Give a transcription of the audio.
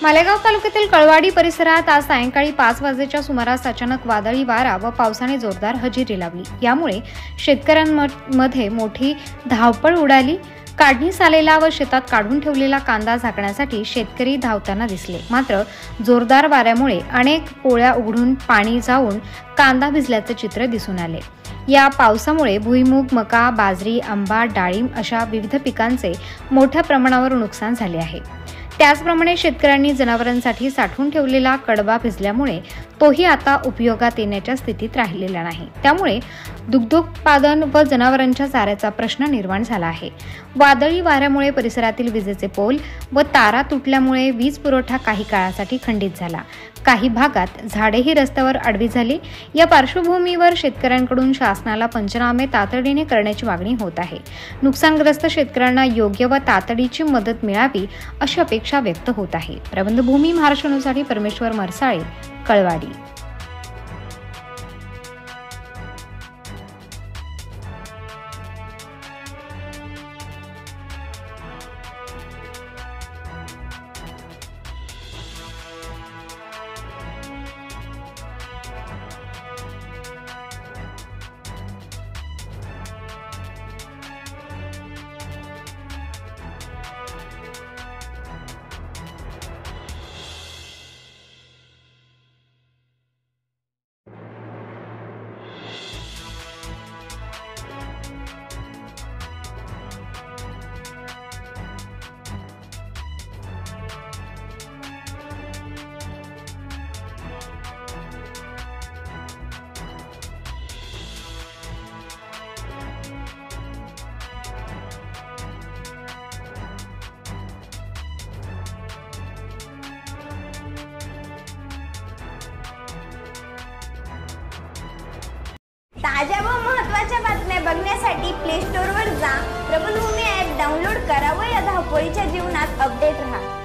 मालेगाव तालुक्यातील कळवाडी परिसरात आज सायंकाळी 5 वाजेच्या सुमारास अचानक वादळी वारा व पावसाने जोरदार हजेरी लावली। यामुळे शेतकऱ्यांमध्ये मोठी धावपळ उडाली। काढणीस आलेला व शेतात काढून ठेवलेला कांदा झाकण्यासाठी शेतकरी धावताना दिसले। मात्र जोरदार वाऱ्यामुळे अनेक पोळ्या उघडून पाणी जाऊन कांदा भिजल्याचे चित्र दिसून आले। या पावसामुळे भुईमूग, मका, बाजरी, आंबा, डाळिंब अशा विविध पिकांचे मोठ्या प्रमाणावर नुकसान झाले आहे। त्याचप्रमाणे शेतकऱ्यांनी जनावरांसाठी साठवून ठेवलेला कडबा भिजल्यामुळे तोही आता उपयोगात येण्याच्या स्थितीत राहिलेला नाही। त्यामुळे दुग्धोत्पादन व जनावरांच्या चाऱ्याचा प्रश्न निर्माण झाला आहे। वादळी वाऱ्यामुळे परिसरातील विजेचे पोल व तारा तुटल्यामुळे वीज पुरवठा काही काळासाठी खंडित झाला। काही भागात झाडेही रस्त्यावर आडवी झाली। या पार्श्वभूमीवर शेतकऱ्यांकडून शासनाला पंचनामे तातडीने करण्याची मागणी होत आहे। नुकसानग्रस्त शेतकऱ्यांना योग्य व तातडीची मदत मिळावी अशी अपेक्षा व्यक्त होत आहे। प्रबंधभूमी महाराष्ट्र न्यूजसाठी परमेश्वर मरसाळे, कळवाडी। ताज्या व महत्त्वाच्या बातम्या बघण्यासाठी प्ले स्टोअरवर जा, प्रबंधभूमी ॲप डाउनलोड करा व या धावपळीच्या जीवनात अपडेट रहा।